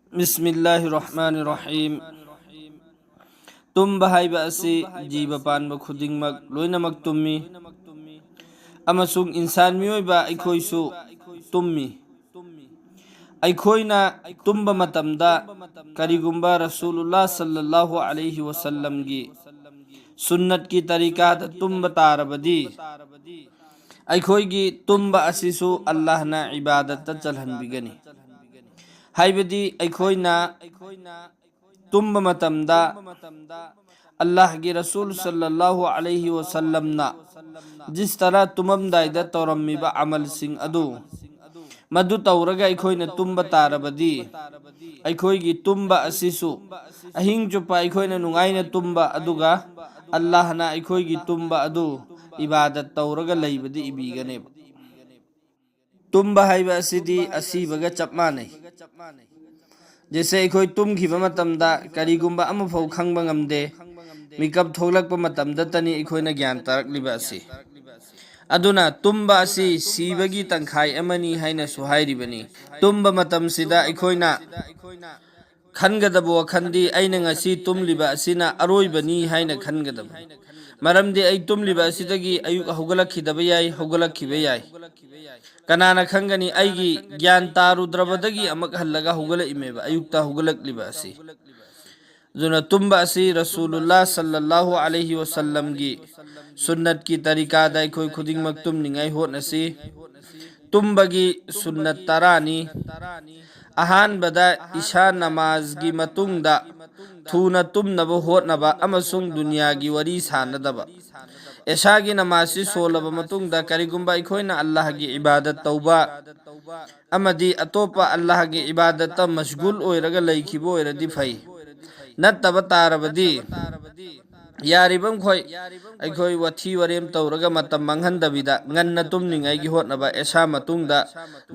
Bismillahirrahmanirrahim. Tumba haiba asi jiba panba khudingmak loinamak tummi amasung insan mioiba aikoisu tummi. Aikoina tumba matamda karigumba Rasulullah sallallahu alaihi wasallam gi sunnat ki tarika da tumba tarabadi aikoigi tumba asisu Allah na ibadat ta chalhan bigani. Haibadi aikoina tumba matamda Allah gi Rasul sallallahu alaihi wasallam na जिस तरह तुमम दाइदा तौरम्मीबा अमल सिंह अदु मधु तौरगा अखोइना तुम्बा तारबदी अखोइगी तुम्बा असिसु अहिंग चुप्पा अखोइना नुंगाइना तुम्बा अदुगा अल्लाह ना अखोइगी तुम्बा अदु इबादत तौरगा लैबदी इबीगने तुम्बा हाइबा असिदी असीबगा चपमा नहीं जैसे अखोइ तुम्खिबा मतमदा करिगुम्बा अमफौ खंगबा ngamde मिकअप थोलकपा मतमदा तनी अखोइना ज्ञान तारकलिबा असि अदुना तुम्बा असि सीबगी तंखाई अमनी हाइना सुहाइरिबनी तुम्बा मतमसिदा अखोइना खनगदबो खंदी आइना ngasi तुम्लिबा असिना अरोइबनी हाइना खनगदब मरमदि आई तुम्लिबा असिदगी अयुक हौगलखिदबा याय हौगलखिबा याय कनाना खंगनी आइगी ज्ञान तारुद्रबदगी अमक हल्लगा हौगल इमेबा अयुक्ता हौगलखलिबा असि जुना तुम्बा असि रसूलुल्लाह सल्लल्लाहु अलैहि वसल्लम की सुन्नत की तरीका दा कोई खुदिंग मक्तुम निंगाई होनसी तुम्बगी सुन्नत तरानी अहान बदा इशा नमाज की मतुंगदा थूना तुमनबो होतनबा अमसुंग दुनिया की वरी सानदबा ऐशा की नमाजी सोलबा मतुंगदा करिगुम्बा इखोइना अल्लाह की इबादत तौबा अमदी अतोपा अल्लाह की इबादत मशगुल ओइरगा लैखिबो ओइरदि फै नत्तबा तारबदी यारिबम खोय अखोय वथी वरेम तौरगा मतम मंगहनदबिदा ngannna tumningai hotnaba esa matungda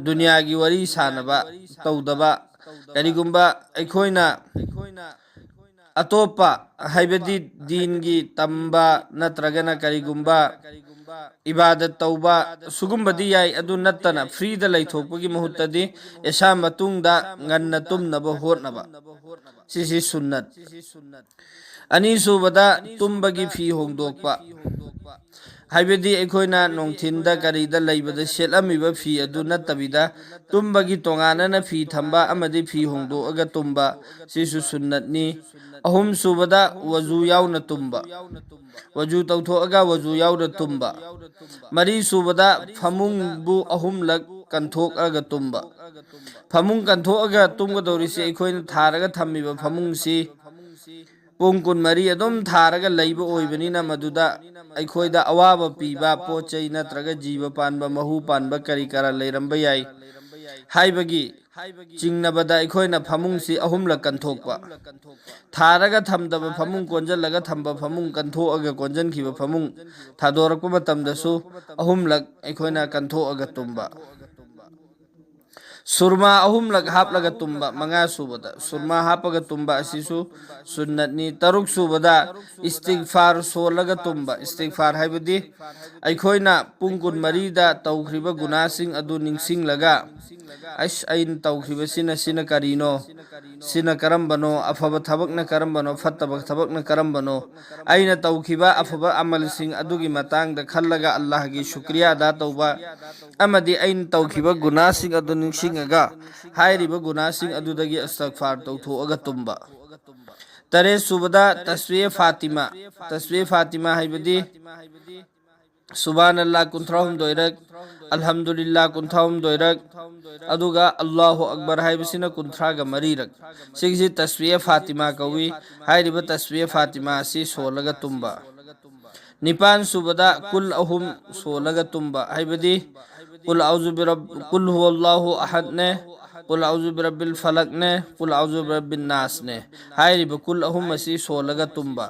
दुनिया की वरी सानबा तौदबा करिगुम्बा अखोइना अतोपा हाइबदी दीन की तंबा नत्रगना करिगुम्बा इबादत तौबा सुगुम्बदी याय अदु नत्तना फ्रीदा लैथोकपगी महुत्तदी एसा मतुंगदा ngannna tumnaba hotnaba सिसी सुन्नत अनीसुबदा तुम्बगी फी होंदोकपा हाइबदी अखोइना नोंथिंदा करीदा लैबदा सेलमिबा फी अदु नत्तबिदा तुम्बगी तोंगानना फी थंबा अमदी फी होंदोअगा तुम्बा सिसु सुन्नतनी अहुम सुबदा वजू याउना तुम्बा वजू तौथोअगा वजू याउना तुम्बा मरी सुबदा फमुंगबु अहुमलक कंथोकअगा तुम्बा फमुंग कंथोअगा तुमगदौरिसे अखोइना थारगा थम्मिबा फमुंगसी पुंग कुन मरी अदुम थारगा लैबा ओइबनिना मदुदा अखोइदा अवाबा पीबा पोचै नत्रगा जीव पानबा महू पानबा करी करा लैरंबा याय हाइबगी चिंगनबदा अखोइना फमुंगसी अहुमलक कंथोकपा थारगा थमदबा फमुंग कोंजलगा थंबा फमुंग कंथोअगा कोंजनखिबा फमुंग थादोरकपा मतमदसु अहुमलक अखोइना कंथोअगा तुम्बा सुरमा अहुमलक हापलगा तुम्बा मंगा सुबदा सुरमा हापगा तुम्बा असिसु सुन्नतनी तरुक सुबदा इस्तिगफार सोलगा तुम्बा इस्तिगफार हाइबदी अखोइना पुंगकुन मरीदा तौख्रिबा गुनासिंग अदु निंगसिंगलगा अस आइन तौख्रिबा सिना करिनो सिना करमबनो अफबा थबकना करमबनो फत्तबा थबकना करमबनो आइना तौखिबा अफबा अमलसिंग अदुगी मतांगदा खल्लगा अल्लाह की शुक्रिया अदा तौबा अमदी आइन तौखिबा गुनासिंग अदु निंगसिंगगा हाइरिबा गुनासिंग अदुदगी इस्तिगफार तौथोअगा तुम्बा तरे सुबदा तस्वीर फातिमा हाइबदी सुभान अल्लाह कुंथ्राहुम दोइरक अल्हम्दुलिल्लाह कुंथाहुम दोइरक अदुगा अल्लाहु अकबर हाइबसिना कुंथ्रागा मरीरक सिगसी तस्वीर फातिमा कवी हाइरिबा तस्वीर फातिमा असि सोलगा तुम्बा निपान सुबदा कुल अहुम सोलगा तुम्बा हाइबदी कुल हुवल्लाहु अहद ने कुल औज़ु बिरब्बिल फलक ने कुल औज़ु बिरब्बिन नास ने हाइरिबा कुल अहुम असि सोलगा तुम्बा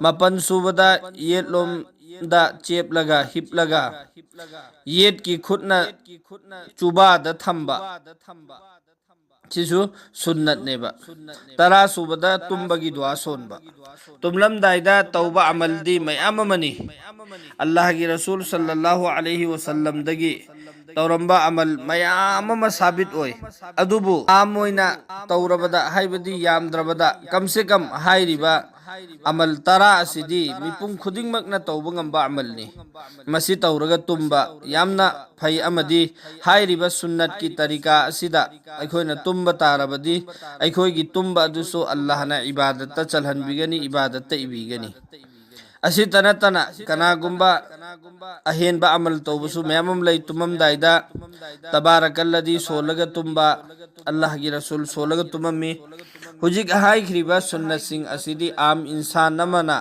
मपन सुबदा येलोम दा चेप लगा हिप लगा येट की खुदना चुबा दा थंबा सिसु सुन्नत नेबा तरा सुबदा तुम्बगी दुआ सोनबा तुमलम दाइदा तौबा अमल दी मयाम मनी अल्लाह की रसूल सल्लल्लाहु अलैहि वसल्लम दगी तौरंबा अमल मयाम अमा साबित ओय अदुबु आमोइना तौरबदा हाइबदी यामद्रबदा कम से कम हाइरिबा अमल तरा असिदी मिपुम खुदिंगमकना तौब ngamba अमलनी मसी तौरगा तुम्बा यामना फै अमदी हाइरिबा सुन्नत की तरीका असिदा अखोइना तुम्बा तारबदी अखोइगी तुम्बा अदुसो अल्लाहना इबादत चलहनबिगनी इबादत इबिगनी असी तनतना कनागुम्बा अहेनबा अमल तौबसु मैमम लई तुममदाइदा तबारकल्लदी सोलगा तुम्बा अल्लाह की रसूल सोलगा तुमम्मी हुजिक हाइख्रिबा सुन्नत सिंह असिदी आम इंसान नमना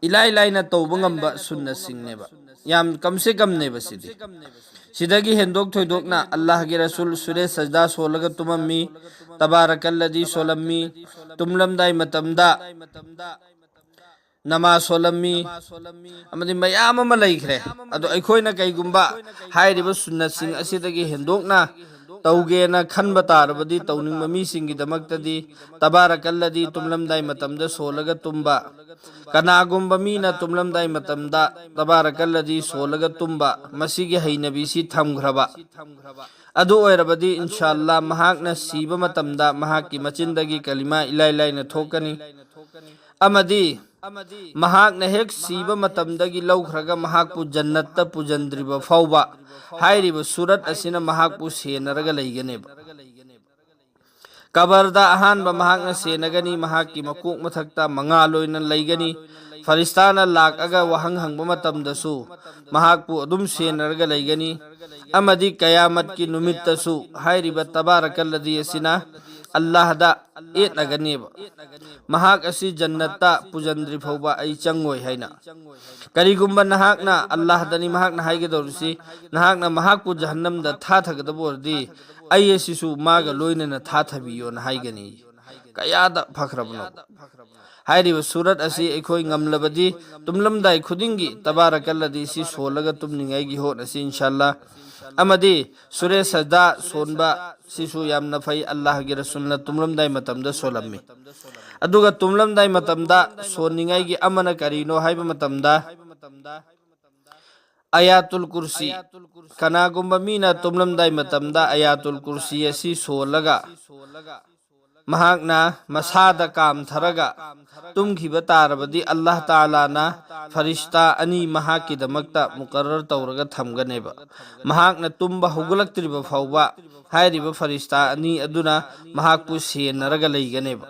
इलाई लाइना तौबा ngamba सुन्नत सिंह नेबा याम कम से कम नेबा सिदी सिदगी हेंदोक थोइदोकना अल्लाह की रसूल सूरे सजदा सोलगा तुमम्मी तबारकल्लदी सोलम्मी तुमलमदाई मतमदा नमा सोलमी अमदी मयाम अमा लैख्रे अदो अखोइना कैगुम्बा हाइरिबा सुन्नत सिंह असिदगी हेंदोकना तौगेना खनबा तारबदी तौनिंगबा मीसिंगी दमक्तदी तबारकल्लदी तुमलमदाई मतमदा सोलगा तुम्बा कनागुम्बा मीना तुमलमदाई मतमदा तबारकल्लदी सोलगा तुम्बा मसीगी हैनबीसी थमग्रबा अदु ओइरबदी इंशाअल्लाह महाकना सीबा मतमदा महाकी मचिंदगी कलिमा इलाई लाइना थोकनी अमदी महाकना हेक सीबा मतमदगी लौख्रगा महाकपु जन्नत्ता पुजंद्रिबा फाउबा हाइरिबा सूरत असिना महाकपु सेनरगा लैगनेबा कबरदा अहानबा महाकना सेनगनी महाकी मकोक मथक्ता मंगा लोइना लैगनी फरिस्ताना लाकअगा वहंग हंगबा मतमदसु महाकपु अदुम सेनरगा लैगनी अमदी कयामत की नुमित्तसु हाइरिबा तबारकल्लदी असिना अल्लाह दा एटनगनेबा महाक असि जन्नत्ता पुजंद्रि फौबा आई चंगोय हैना करिगुम्बा नहाकना अल्लाह दनी महाकना हाइगदौरसि नहाकना महाकपु जहन्नम दा थाथगदबोरदी आई असिसु मागा लोइनना थाथबियो न हाइगनी कयादा फखरबनो हाइरिबा सूरत असि एखोय ngamlabadi tumlamdai khudingi tabarakalladhi si solaga tumningai gi hot asi inshallah amadi sure sajda sonba sisu yamna fai Allah gi rasulna tumlamdai matamda solammi aduga tumlamdai matamda soningai gi amana karino haiba matamda ayatul kursi kanagumba mina tumlamdai matamda ayatul kursi asi solaga महाकना मसादा काम थरगा तुमखिबा तारबदी अल्लाह ताला ना फरिश्ता अनि महाकी दमक्ता मुकर्रर तौरगा थमगनेबा महाकना तुम्बा हुगलक्त्रिबा फाउबा हाइरिबा फरिश्ता अनि अदुना महाकपु सेनरगा लैगनेबा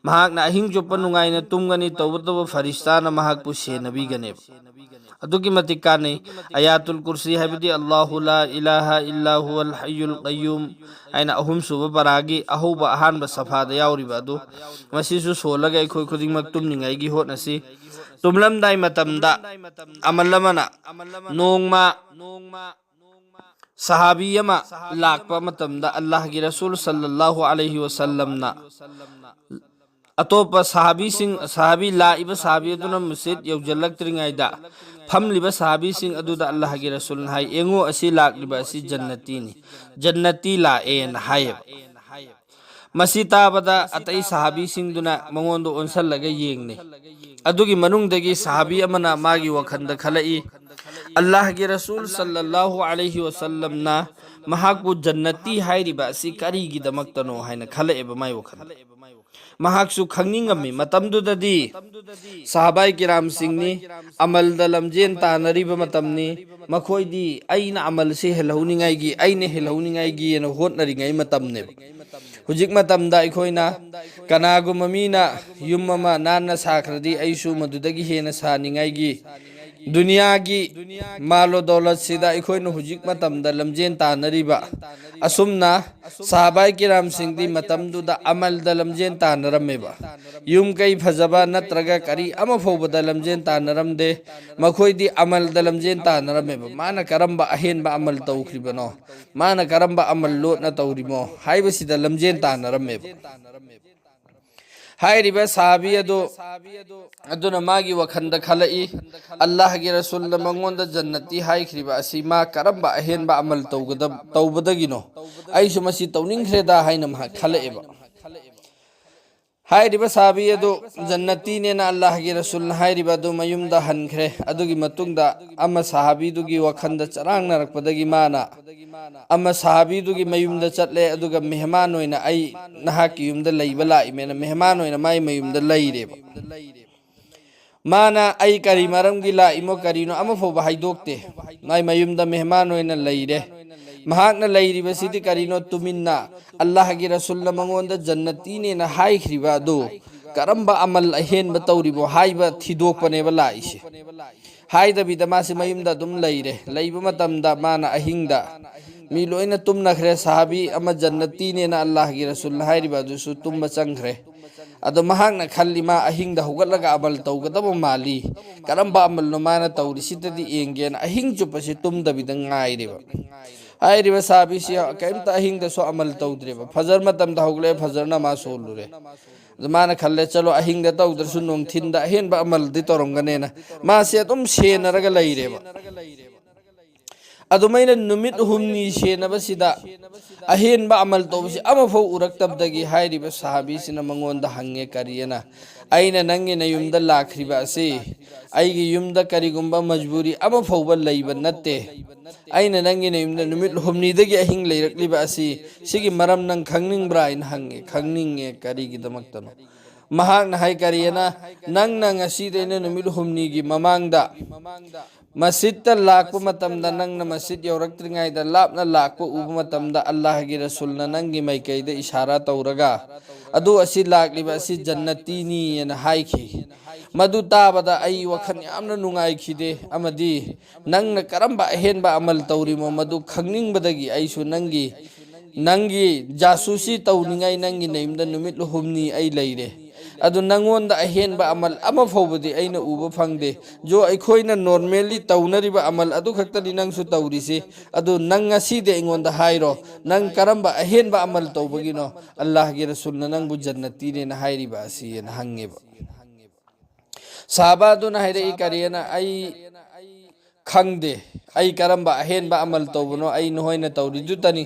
महाकना अहिंग चुप्पा नुंगाइना तुमगनी तौबतबा फरिश्ता ना महाकपु सेनबीगनेबा अदुकी मतिक काने आयातुल कुर्सी हैबदी अल्लाहु ला इलाहा इल्ला हुवल हय्युल कय्यूम आइना अहुम सुबा परागी अहुबा अहानबा सफादा याउरिबा अदु मसिसु सोलगा अखोय खुदिंगमक तुमनिंगाइगी होतनसि तुमलमदाई मतमदा अमलमना नोंगमा सहाबी यमा लाकपा मतमदा अल्लाह की रसूल सल्लल्लाहु अलैहि वसल्लम ना अतोपा साहबी लाइबा साहबी अदुना मस्जिद यौजलक्त्रिङाइदा फमलिबा साहबी सिंह अदुदा अल्लाह की रसूल हाय एंगो असि लाकलिबा असि जन्नती नि जन्नती लाएन हाय मसी ताबदा अतई साहबी सिंह दुना मंगोंदो ओनसलगा येंगने अदुगी मनुंगदगी साहबी अमना मागी वखंद खलई अल्लाह की रसूल सल्लल्लाहु अलैहि वसल्लम ना महाकपु जन्नती हायरिबा असि करिगी दमक्तनो हायना खलएबा माय वखंद महाकसु खंगनिंगमी मतमदुददी साहबाई किराम सिंहनी अमल दलमजेन तानरिबा मतमनी मखोयदी अइना अमल से हेलौनिंगाइगी अइने हेलौनिंगाइगी न होतनरिंगाइ मतमने हुजिक मतमदा अखोयना कनागुम मीना युम अमा नाना साखरदी अइसु मदुदगी हेना सानिंगाइगी दुनिया की मालो दौलत सिदा अखोयना हुजिक मतमदा लमजेन तानरिबा असुमना साहबाई किराम सिंहदी मतमदुदा अमल दलमजेन तानरमेबा युम कई फजबा नत्रगा करी अमा फौबदा लमजेन तानरमदे मखोयदी अमल दलमजेन तानरमेबा माना करम्बा अहेनबा अमल तौख्रिबनो माना करम्बा अमल लोटना तौरिमो हाइबसिदा लमजेन तानरमेबा हाइरिबा साहबी अदुना मागी वखंद खलई अल्लाह की रसूल मंगोंद जन्नती हाइख्रिबा असि मा करम्बा अहेनबा अमल तौबदगिनो आइसु मसी तौनिंख्रेदा हाइना मा खलएबा हाइरिबा साबी अदु जन्नती ने ना अल्लाह की रसूल हाइरिबा दु मयुमदा हनखरे अदुगी मतुंगदा अम्मा साहबी दुगी वखंदा चरांग नरकपदगी माना अम्मा साहबी दुगी मयुमदा चटले अदुगा मेहमान होइना आई नहाकी युमदा लैबा लाइमेना मेहमान होइना माई मयुमदा लैरेबा माना आई करी मरमगी लाइमो करीनो अम्मा फोबा हाइदोक्ते माई मयुमदा मेहमान होइना लैरे महाकना लैरिबसिदि करीनो तुमिन्ना अल्लाह की रसूल मंगोंदा जन्नती ने ना हाइख्रिबा दो करम्बा अमल अहेनबा तौरिबो हाइबा थिदोकपनेबा लाइसे हाइदबिदा मासे मयुमदा दुम लैरे लैबा मतमदा माना अहिंगदा मी लोइना तुमनखरे साहबी अमा जन्नती ने ना अल्लाह की रसूल हाइरिबा दुसु तुम चंखरे अदो महाकना खल्ली मा अहिंगदा हुगलगा अमल तौगदबो माली करम्बा अमल नो माना तौरिसितदि एंगेन अहिंग चुपसे तुमदबिदा ngaइरेबा हाइरिबा साहबीसी कैमता अहिंगदसो अमल तौद्रेबा फजर मतमदा हुगले फजर नमा सोलुरे माना खल्ले चलो अहिंगदा तौद्रसु नोंथिनदा अहेनबा अमल दि तोरंगनेना मासे अदुम सेनरगा लैरेबा अदुमैना नुमित हुमनी सेनबसिदा अहेनबा अमल तौबसी अमफौ उरक्तबदगी हाइरिबा साहबीसिना मंगोंदा हंगे करियना अइना नंगे न युमदा लाखरिबा असे अइगी युमदा करिगुंबा मजबूरी अमफौबा लैबा नत्ते अइना नंगे न युमदा नुमित हुमनीदगी अहिंग लैरक्लिबा असी सिगी मरम नंग खंगनिंगब्रा इन हंगे खंगनिंगे करिगिदमक्तनो महाकना हाइ करियना नंग नंग असीदेना नुमित हुमनीगी ममांगदा मस्जिद लाकपा मतमदा नंगना मस्जिद यौरक्त्रिङाइदा लापना लाकपा उबा मतमदा अल्लाह की रसूलना नंगी माइकैदा इशारा तौरगा अदु असि लाक्लिबा असि जन्नतीनी यना हाइखि मदु ताबदा आई वखन यामना नुंगाइखिदे अमदी नंगना करम्बा अहेनबा अमल तौरिमो मदु खंगनिंगबदगी आइसु नंगी जासूसी तौनिङाइ नंगी नैमदा नुमित हुमनी आई लैरे अदु नंगोंदा अहेनबा अमल अमा फौबदी अइना उबा फंगदे जो अखोइना नॉर्मली तौनरिबा अमल अदु खक्तनी नंगसु तौरिसे अदु नंग ngasiदे अइंगोंदा हाइरो नंग करम्बा अहेनबा अमल तौबगिनो अल्लाह की रसूलना नंगबु जन्नती ने हाइरिबा असियना हंगेबा साहबा दुना हाइरे करियना आई खंगदे आई करम्बा अहेनबा अमल तौबनो आई नहोइना तौरिदुतनी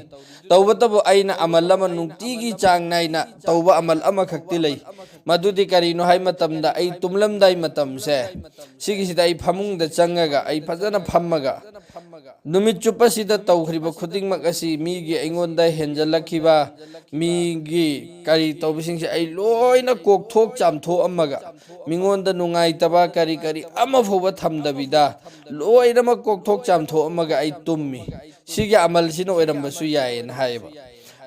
तौबतबो आइना अमल अमा नुंगतीगी चांग नाइना तौबा अमल अमा खक्ति लै मदुदी करिनो हाइ मतमदा आई तुमलमदाइ मतमसे सिगिसिदा आई फमुंगदा चंगगा आई फजना फम्मगा नुमित चुप्पसिदा तौखरिबा खुदिंगमक असि मीगी अइंगोंदा हेंजलखिबा मीगी करि तौबसिंगसे आई लोइना कोकथोक चामथो अम्मगा मिंगोंदा नुंगाइतबा करि करि अमा फोबा थमदबिदा लोइनमक कोकथोक चामथो अम्मगा आई तुम्मी सिगे अमल सिनो ओइरंबसु यायन हाइबा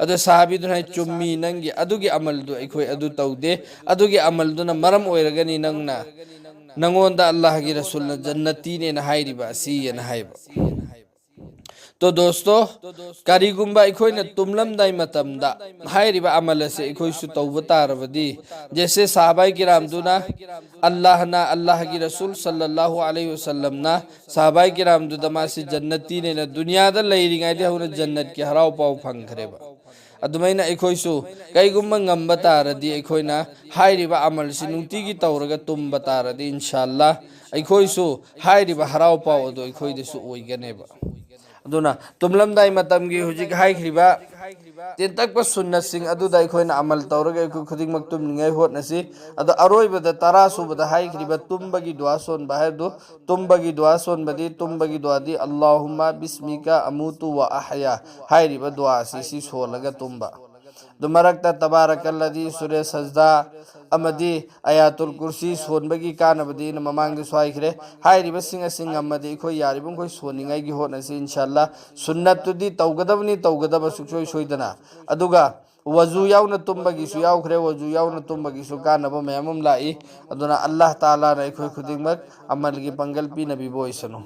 अदो साहबीदुना चुम्मी नंगी अदुगी अमलदु अखोय अदु तौदे अदुगी अमलदुना मरम ओइरगनी नंगना नंगोंदा अल्लाह की रसूलना जन्नती ने हाइरिबा सियन हाइबा तो दोस्तों करिगुंबा अखोयना तुमलमदाइ मतमदा हाइरिबा अमल से अखोयसु तौबा तारबदी जैसे साहबाई किरामदुना अल्लाह की रसूल सल्लल्लाहु अलैहि वसल्लम ना साहबाई किरामदुदा मासे जन्नती ने दुनियादा लैरिङाइदे हौना जन्नत की हराव पाव फंखरेबा अदुमैना अखोयसु कैगुंबा ngamba तारदी अखोयना हाइरिबा अमल से नुंगतीगी तौरगा तुमबा तारदी इंशाअल्लाह अखोयसु हाइरिबा हराव पाव अदो अखोयदेसु ओइगनेबा अदुना तुमलमदाइ मतमगी हुजिक हाइख्रिबा तेंतकपा सुन्नत सिंह अदुदा अखोयना अमल तौरगा अखोय खुदिंगमक तुमनिङाइ होतनसि अदो अरोइबदा 10 सुबदा हाइख्रिबा तुम्बगी दुआ सोनबा हाइदु तुम्बगी दुआ सोनबदी तुम्बगी दुआदी अल्लाहुम्मा बिस्मिका अमूतु व अहया हाइरिबा दुआ सि सोलगा तुम्बा दुमरकता तबारकल्लदी सूर्य सजदा अमदी आयातुल कुर्सी सोनबगी कानबदी ममांग स्वाइखरे हाइरिबा सिंग अमदी अखोय यारिबम खोय सोनिङाइगी होतनसि इंशाअल्लाह सुन्नतुदी तौगदबा सुक्सोय सोइदना अदुगा वजू याउना तुम्बगिसु याउखरे वजू याउना तुम्बगिसु कानबा मयमम लाई अदुना अल्लाह ताला ना अखोय खुदिंगमक अमलगी पंगल पीनबी बोइसनु।